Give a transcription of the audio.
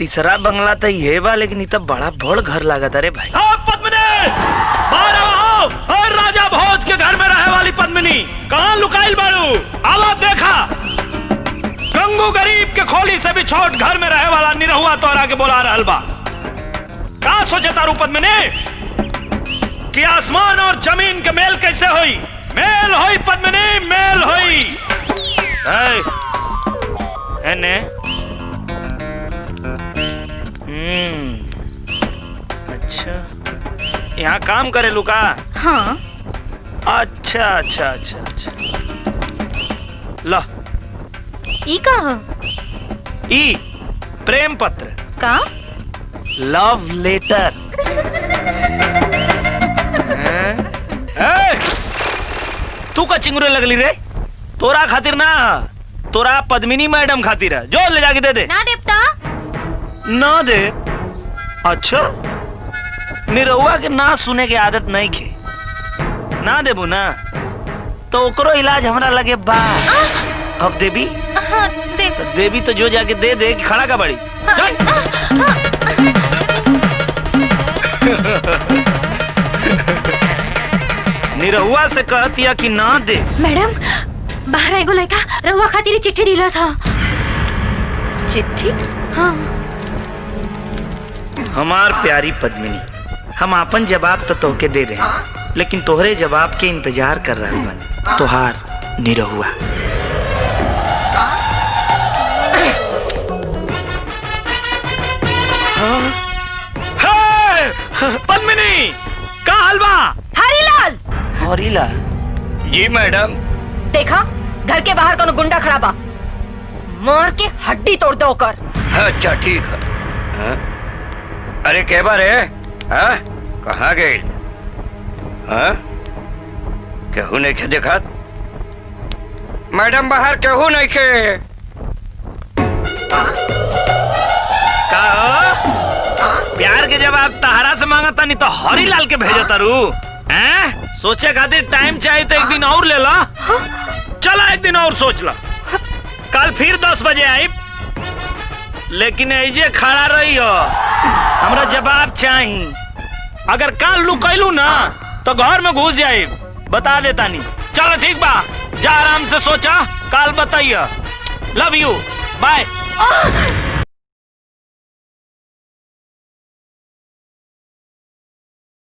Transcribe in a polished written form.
तीसरा बंगला तो ये बा, लेकिन इतना बड़ा बड़ घर लागत। अरे भाई पद्मिनी, बाहर आओ। और राजा भोज के घर में रहे वाली पद्मिनी कहाँ लुकाइल बारू? आवा देखा, गंगू गरीब के खोली से भी छोट घर में रहे वाला निरहुआ तोरा के बोला रहल बा। का सोचे तारू पद्मिनी कि आसमान और जमीन के मेल कैसे होई? मेल होई पद्मिनी, मेल होई। एने अच्छा, यहाँ काम करे लुका? हाँ। अच्छा अच्छा अच्छा अच्छा, ला ई का ह? ई प्रेम पत्र का? Love letter. तू का चिंगुरे लगली रे? तोरा खातिर ना, तोरा पद्मिनी मैडम खातिर है। जो ले जाके दे दे। ना देवता, ना दे? अच्छा, निरहुआ के ना सुने के आदत नहीं खे। ना देबू ना तो ओकरो इलाज हमरा लगे बा। अब देवी? हाँ दे। तो देवी तो जो जाके दे दे कि खड़ा का बड़ी। निरहुआ से कहतिया कि ना दे। मैडम, बाहर एगो लड़का रहुआ खातिर चिट्ठी दिला था। चिट्ठी? हाँ। हमार प्यारी पद्मिनी, हम अपन जवाब तो तोहके दे रहे हैं, लेकिन तोहरे जवाब के इंतजार कर रहे बन। तोहार निरहुआ। पद्मिनी, का हलवा? हरीलाल। हरीलाल जी मैडम। देखा, घर के बाहर कोनो गुंडा खड़ा बा, मार के हड्डी तोड़ दो कर। अच्छा ठीक है। हाँ? अरे के बार है? हाँ? कहाँ गए? हाँ? केहू नहीं खे देखा? मैडम बाहर केहू नहीं खे। का प्यार के जवाब तहरा से मांगता नहीं तो हरीलाल के भेजो तारू? हैं? सोचे खातिर टाइम चाहिए तो एक दिन और ले ला। चला एक दिन और सोच ला। कल फिर 10 बजे आई, लेकिन ऐजे खड़ा रही हो। हमरा जवाब चाहिए। अगर कल लुकैलू ना तो घर में घुस जाए, बता देता नहीं। चलो ठीक बा, जा आराम से सोचा, कल बताइए। Love you, by.